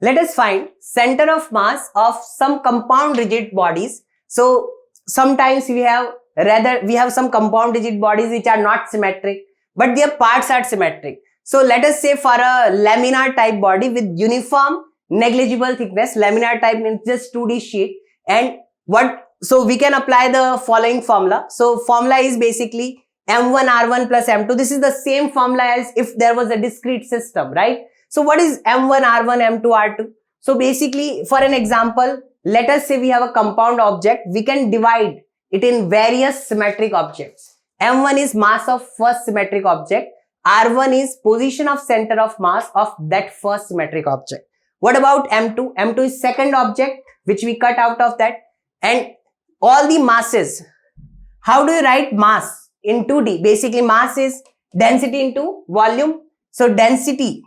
Let us find center of mass of some compound rigid bodies. So sometimes we have some compound rigid bodies which are not symmetric, but their parts are symmetric. So let us say for a laminar type body with uniform negligible thickness, laminar type means just 2D sheet, and so we can apply the following formula. So formula is basically M1R1 plus M2. This is the same formula as if there was a discrete system, right? So what is M1R1, M2R2? So basically, for an example, let us say we have a compound object. We can divide it in various symmetric objects. M1 is mass of first symmetric object. R1 is position of center of mass of that first symmetric object. What about M2? M2 is second object which we cut out of that. And all the masses. How do you write mass in 2D? Basically, mass is density into volume. So density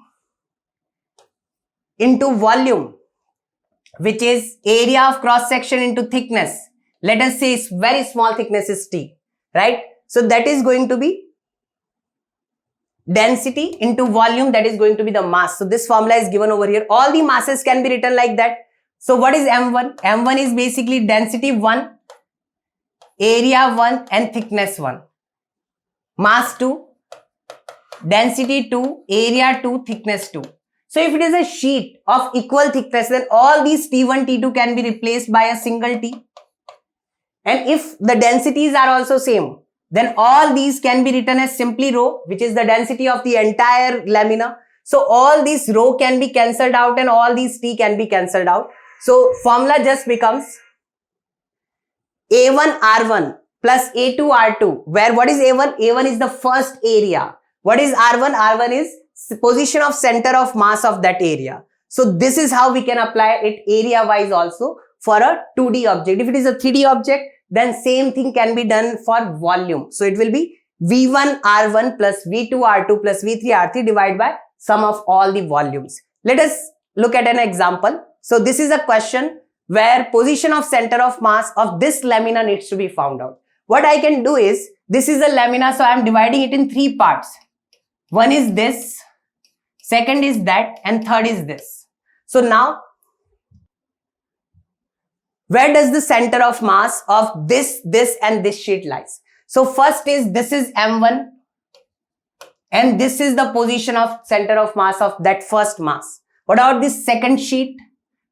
into volume, which is area of cross section into thickness. Let us say very small thickness is T, right? So that is going to be density into volume, that is going to be the mass. So this formula is given over here. All the masses can be written like that. So what is M1? M1 is basically density 1, area 1 and thickness 1. Mass 2, density 2, area 2, thickness 2. So if it is a sheet of equal thickness, then all these T1, T2 can be replaced by a single T. And if the densities are also same, then all these can be written as simply rho, which is the density of the entire lamina. So all these rho can be cancelled out and all these T can be cancelled out. So formula just becomes A1R1 plus A2R2, where what is A1? A1 is the first area. What is R1? R1 is position of center of mass of that area. So this is how we can apply it area wise also for a 2D object. If it is a 3D object, then same thing can be done for volume. So it will be V1R1 plus V2R2 plus V3R3 divided by sum of all the volumes. Let us look at an example. So this is a question where position of center of mass of this lamina needs to be found out. What I can do is, this is a lamina, so I am dividing it in 3 parts. One is this, second is that, and third is this. So now, where does the center of mass of this and this sheet lies? So first is, this is M1 and this is the position of center of mass of that first mass. What about this second sheet?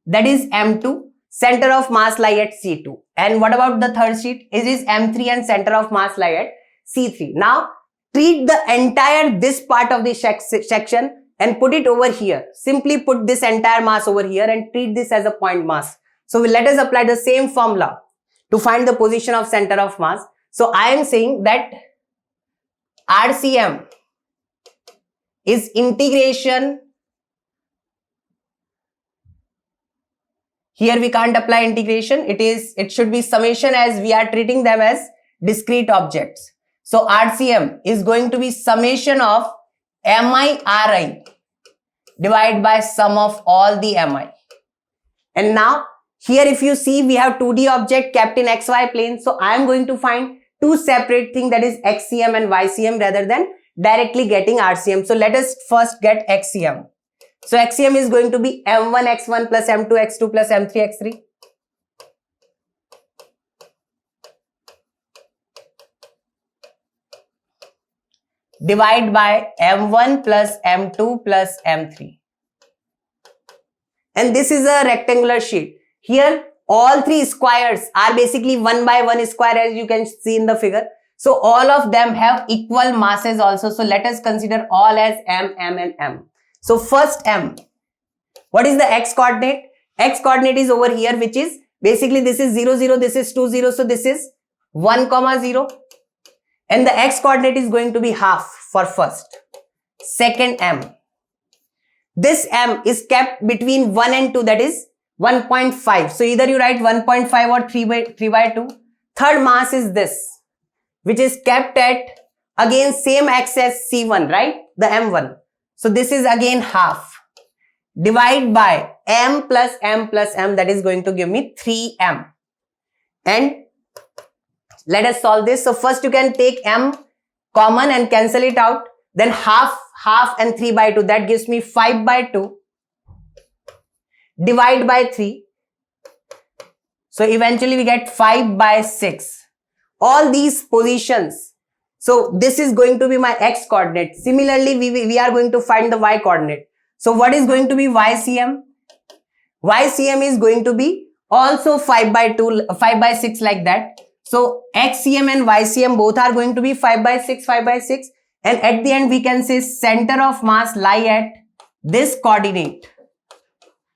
That is M2, center of mass lie at C2. And what about the third sheet? It is M3 and center of mass lie at C3. Now, treat the entire this part of the section and put it over here. Simply put this entire mass over here and treat this as a point mass. So let us apply the same formula to find the position of center of mass. So I am saying that RCM is integration. Here we can't apply integration. It should be summation, as we are treating them as discrete objects. So RCM is going to be summation of MI RI divided by sum of all the MI. And now here if you see, we have 2D object kept in XY plane. So I am going to find two separate things, that is XCM and YCM, rather than directly getting RCM. So let us first get XCM. So XCM is going to be M1X1 plus M2X2 plus M3X3. Divide by M1 plus M2 plus M3. And this is a rectangular sheet. Here all 3 squares are basically 1 by 1 square, as you can see in the figure. So all of them have equal masses also. So let us consider all as M, M and M. So first M. What is the X coordinate? X coordinate is over here, which is basically this is 0, 0, this is 2, 0. So this is 1, 0. And the X coordinate is going to be half for first. Second M. This M is kept between 1 and 2, that is 1.5. So either you write 1.5 or 3 by 2. Third mass is this, which is kept at again same X as C1, right? The M1. So this is again half. Divide by M plus M plus M, that is going to give me 3M. And let us solve this. So first you can take M common and cancel it out. Then half and 3 by 2, that gives me 5 by 2. divide by 3. So eventually we get 5 by 6. All these positions. So this is going to be my x coordinate. Similarly, we are going to find the y coordinate. So what is going to be YCM? YCM is going to be also 5 by 2, 5 by 6 like that. So XCM and YCM both are going to be 5 by 6, 5 by 6. And at the end we can say center of mass lie at this coordinate,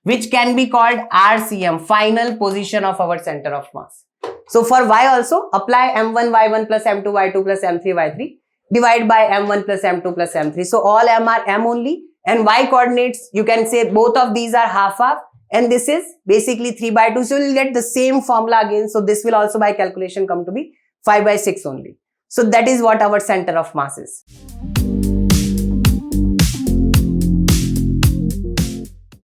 which can be called RCM, final position of our center of mass. So for Y also, apply M1Y1 plus M2Y2 plus M3Y3, divide by M1 plus M2 plus M3. So all M are M only, and Y coordinates, you can say both of these are half-half, and this is basically 3 by 2. So you'll get the same formula again. So this will also by calculation come to be 5 by 6 only. So that is what our center of mass is.